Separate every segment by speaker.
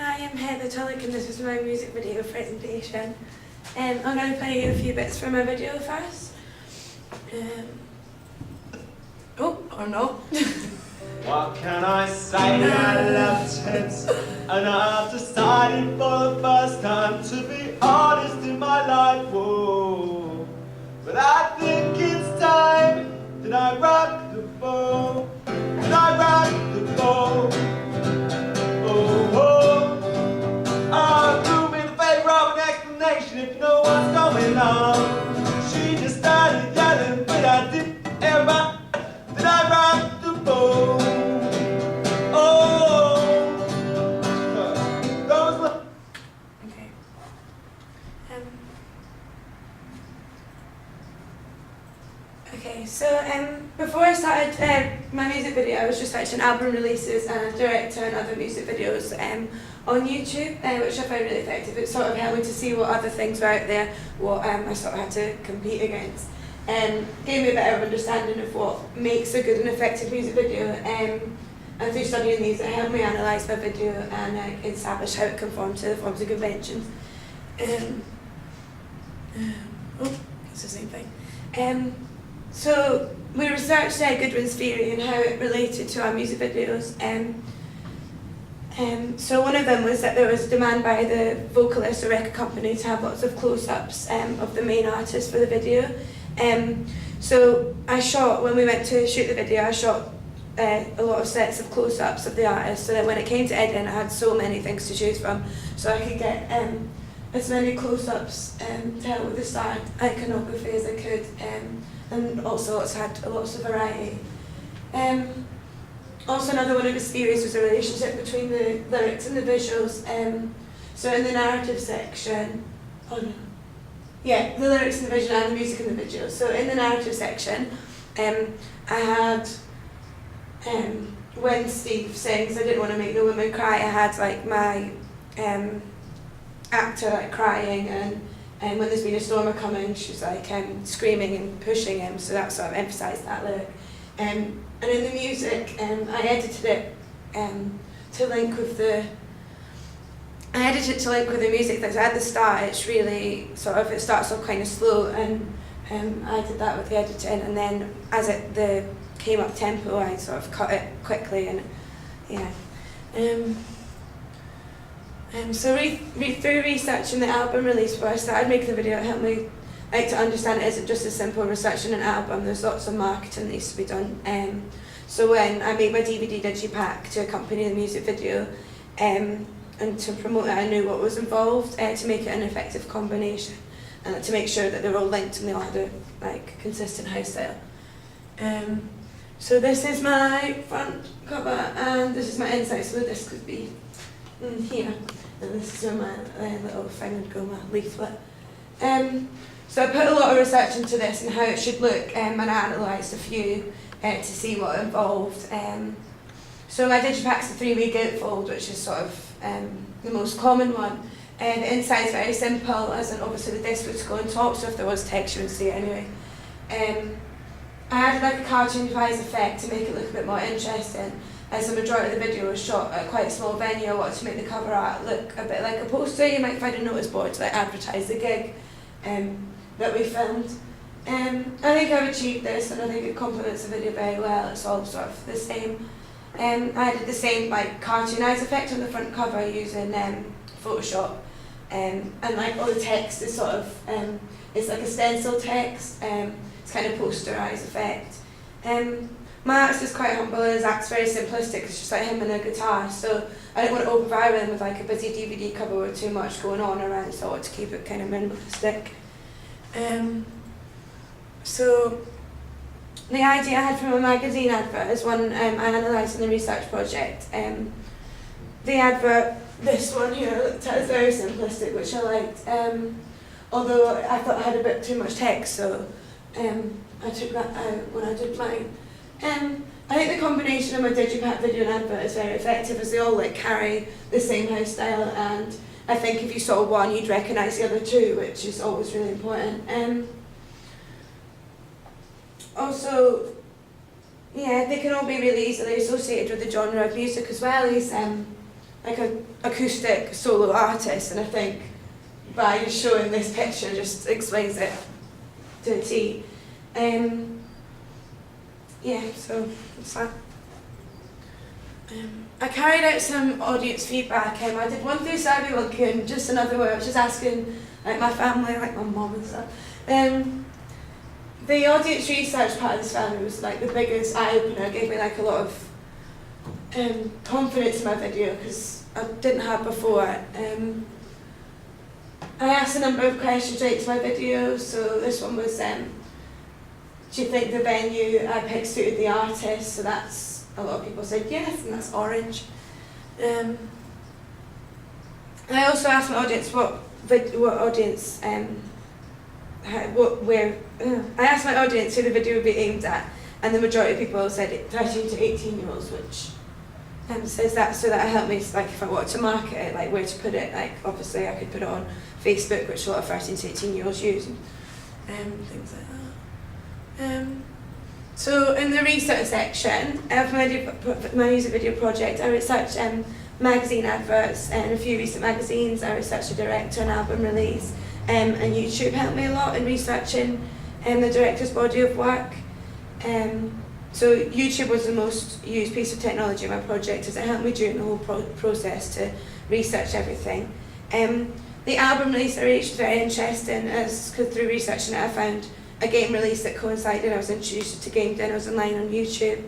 Speaker 1: Hi, I'm Heather Tulloch and this is my music video presentation. I'm going to play you a few bits from my video first. Or not.
Speaker 2: What can I say? I love tents, and I've decided for the first time to be honest in my life. Whoa. But I think it's time that I rock the boat. That I rock the boat. Do me the favor of an explanation if you know what's going on. She just started yelling, but I didn't ever. Did I rock the boat?
Speaker 1: Okay. Okay, so before I started my music video, I was just searching album releases and director and other music videos on YouTube, which I found really effective. It sort of helped me to see what other things were out there, what I sort of had to compete against, and gave me a better understanding of what makes a good and effective music video. And through studying these, it helped me analyse my video and establish how it conformed to the forms and conventions. It's the same thing. So we researched Goodwin's theory and how it related to our music videos. So one of them was that there was demand by the vocalist or record company to have lots of close-ups of the main artist for the video. So I shot, when we went to shoot the video, I shot a lot of sets of close-ups of the artist, so that when it came to editing I had so many things to choose from, so I could get as many close-ups to help with the start iconography as I could, and also it's had lots of variety. Also another one of his theories was the relationship between the lyrics and the visuals. So in the narrative section, the lyrics and the visual and the music and the visuals. So in the narrative section, I had when Steve sings "I didn't want to make no woman cry," I had like my actor like crying, and when there's been a storm coming, she's like screaming and pushing him. So that sort of emphasised that lyric. And in the music, I edited it to link with the. I edited it to link with the music. So at the start, it's really sort of, it starts off kind of slow, and I did that with the editing. And then as the came up tempo, I sort of cut it quickly, and yeah. So through researching the album release before I started making the video, it helped me to understand it isn't just as simple as researching an album. There's lots of marketing that needs to be done. So when I made my DVD digipack to accompany the music video, and to promote it, I knew what was involved to make it an effective combination, and to make sure that they're all linked and they all had a consistent house style. So this is my front cover, and this is my inside, so the disc would be here, and this is where my little thing would go, my leaflet. So I put a lot of research into this and how it should look, and I analysed a few to see what involved. So my digipack's a 3-way gatefold, which is sort of the most common one. The inside's very simple, as in obviously the disc would go on top, so if there was text you would see it anyway. I added like a cartoon vise effect to make it look a bit more interesting, as the majority of the video was shot at quite a small venue. I wanted to make the cover art look a bit like a poster you might find a notice board to advertise the gig that we filmed. I think I've achieved this, and I think it complements the video very well. It's all sort of the same. I did the same cartoon eyes effect on the front cover using Photoshop, and all the text is sort of it's like a stencil text. It's kind of poster eyes effect. My artist is quite humble, and his act's very simplistic. It's just like him and a guitar, so I didn't want to overpower him with a busy DVD cover with too much going on around, so I wanted to keep it kind of minimalistic. So the idea I had from a magazine advert is one I analysed in the research project. The advert, this one here, looked at as very simplistic, which I liked, although I thought I had a bit too much text, so I took that out when I did mine. I think the combination of my digipack video and advert is very effective, as they all carry the same house style, and I think if you saw one you'd recognise the other two, which is always really important. Also, yeah, they can all be really easily associated with the genre of music as well. like a acoustic solo artist, and I think by just showing this picture just explains it to a T. Yeah, so that's that. I carried out some audience feedback. I did one through SurveyMonkey and just another where I was just asking like my family, like my mum and stuff. The audience research part of this family was like the biggest eye-opener. It gave me like a lot of confidence in my video because I didn't have before. I asked a number of questions related to my video. So this one was, do you think the venue I picked suited the artist? So that's, a lot of people said yes, and that's Orange. I also asked my audience I asked my audience who the video would be aimed at, and the majority of people said 13 to 18-year-olds, which says that so that it helped me, like if I wanted to market it, like where to put it. Like obviously I could put it on Facebook, which a lot of 13 to 18-year-olds use, and things like that. So in the research section of my music video project, I researched magazine adverts and a few recent magazines. I researched a director and album release, and YouTube helped me a lot in researching the director's body of work. So YouTube was the most used piece of technology in my project, as it helped me during the whole process to research everything. The album release I reached was very interesting, as through researching it I found a game release that coincided. I was introduced to game demos online on YouTube.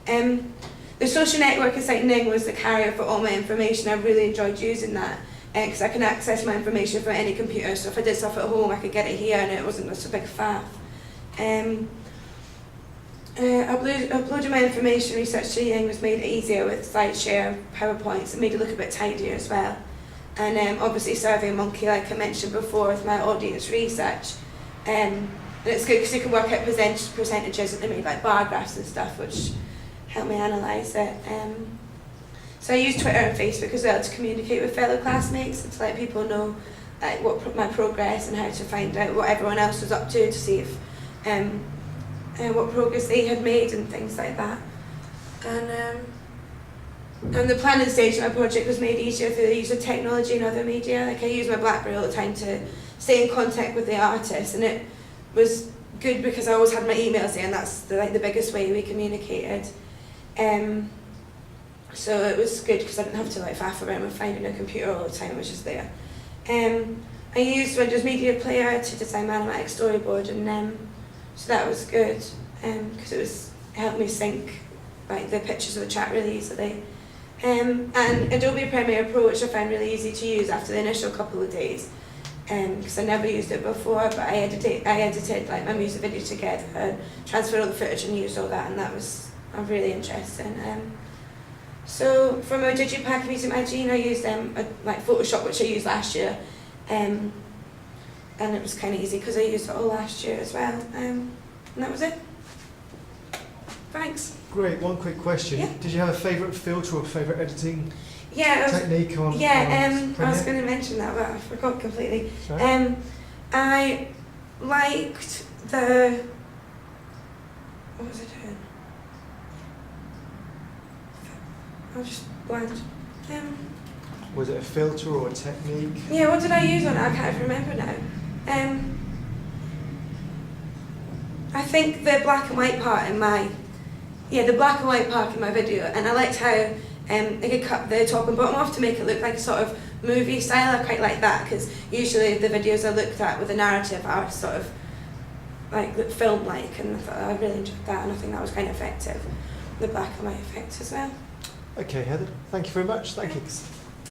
Speaker 1: The social networking site Ning was the carrier for all my information. I really enjoyed using that because I can access my information from any computer. So if I did stuff at home, I could get it here, and it wasn't just a big faff. Uploading my information research to Ning was made easier with SlideShare, PowerPoints. It made it look a bit tidier as well. And obviously SurveyMonkey, like I mentioned before, with my audience research. And it's good because you can work out percentages, and they made like bar graphs and stuff, which helped me analyse it. So I use Twitter and Facebook as well to communicate with fellow classmates and to let people know like what my progress and how to find out what everyone else was up to see if what progress they had made and things like that. And the planning stage of my project was made easier through the use of technology and other media. Like I use my BlackBerry all the time to stay in contact with the artist, and it was good because I always had my emails there, and that's the biggest way we communicated. So it was good because I didn't have to like faff around with finding a computer all the time, which is there. I used Windows Media Player to design my animatic storyboard, and so that was good because it helped me sync like the pictures of the chat really easily. And Adobe Premiere Pro, which I found really easy to use after the initial couple of days, because I never used it before, but I edited like my music video together and transferred all the footage and used all that, and that was really interesting. So from a digipack Music Magazine, I used like Photoshop, which I used last year, and it was kind of easy because I used it all last year as well, and that was it. Thanks.
Speaker 3: Great. One quick question.
Speaker 1: Yeah.
Speaker 3: Did you have a favourite filter or favourite editing technique on?
Speaker 1: I was going to mention that, but I forgot completely.
Speaker 3: Sorry?
Speaker 1: I liked the. What was I doing? I was just blank.
Speaker 3: Was it a filter or a technique?
Speaker 1: Yeah, what did I use on it? I can't even remember now. I think the black and white part in my. Yeah, the black and white part in my video, and I liked how they could cut the top and bottom off to make it look like a sort of movie style. I quite like that because usually the videos I looked at with a narrative are sort of like film-like, and I thought I really enjoyed that, and I think that was kind of effective. The black and white effect as well.
Speaker 3: Okay, Heather. Thank you very much. Thank you.
Speaker 1: Thanks.